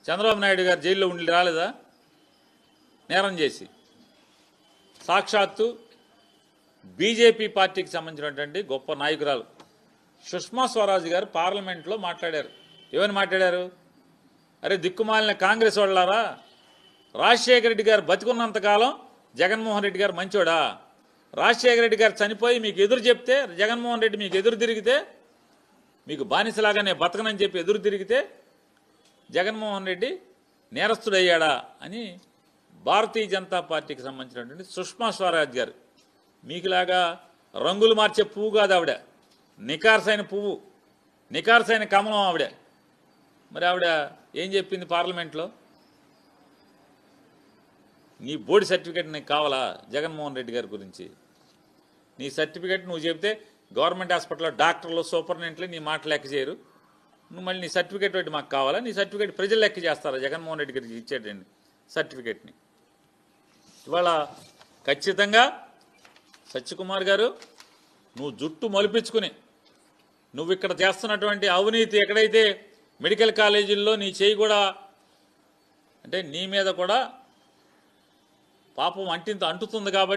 చంద్రబాబు నాయుడు గారు జైల్లో ఉండి రాలేదా? నేరం చేసి సాక్షాత్తు బీజేపీ పార్టీకి సంబంధించినటువంటి గొప్ప నాయకురాలు సుష్మా స్వరాజ్ గారు పార్లమెంట్లో మాట్లాడారు. ఏమని మాట్లాడారు? అరే దిక్కుమాలిన కాంగ్రెస్ వాళ్ళారా, రాజశేఖర రెడ్డి గారు బతికున్నంతకాలం జగన్మోహన్ రెడ్డి గారు మంచోడా? రాజశేఖర రెడ్డి గారు చనిపోయి మీకు ఎదురు చెప్తే, జగన్మోహన్ రెడ్డి మీకు ఎదురు తిరిగితే, మీకు బానిసలాగానే బతకనని చెప్పి ఎదురు తిరిగితే జగన్మోహన్ రెడ్డి నేరస్తుడయ్యాడా అని భారతీయ జనతా పార్టీకి సంబంధించినటువంటి సుష్మా స్వరాజ్ గారు, మీకులాగా రంగులు మార్చే పువ్వు కాదు ఆవిడ, నికార్సైన పువ్వు, నికార్సైన కమలం ఆవిడ. మరి ఆవిడ ఏం చెప్పింది పార్లమెంట్లో? నీ బోర్డు సర్టిఫికేట్ నీకు కావాలా జగన్మోహన్ రెడ్డి గారి గురించి? నీ సర్టిఫికేట్ నువ్వు చెప్తే గవర్నమెంట్ హాస్పిటల్లో డాక్టర్లు సూపరింటెండెంట్లు నీ మాట లెక్క చేయరు. నువ్వు మళ్ళీ నీ సర్టిఫికేట్ ఒకటి మాకు కావాలా? నీ సర్టిఫికేట్ ప్రజలు లెక్క చేస్తారా జగన్మోహన్ రెడ్డి గారికి ఇచ్చేటండి సర్టిఫికేట్ని? ఇవాళ ఖచ్చితంగా సత్యకుమార్ గారు నువ్వు జుట్టు మొలిపించుకుని నువ్వు ఇక్కడ చేస్తున్నటువంటి అవినీతి, ఎక్కడైతే మెడికల్ కాలేజీల్లో నీ చేయి కూడా, అంటే నీ మీద కూడా పాపం అంటింత అంటుతుంది కాబట్టి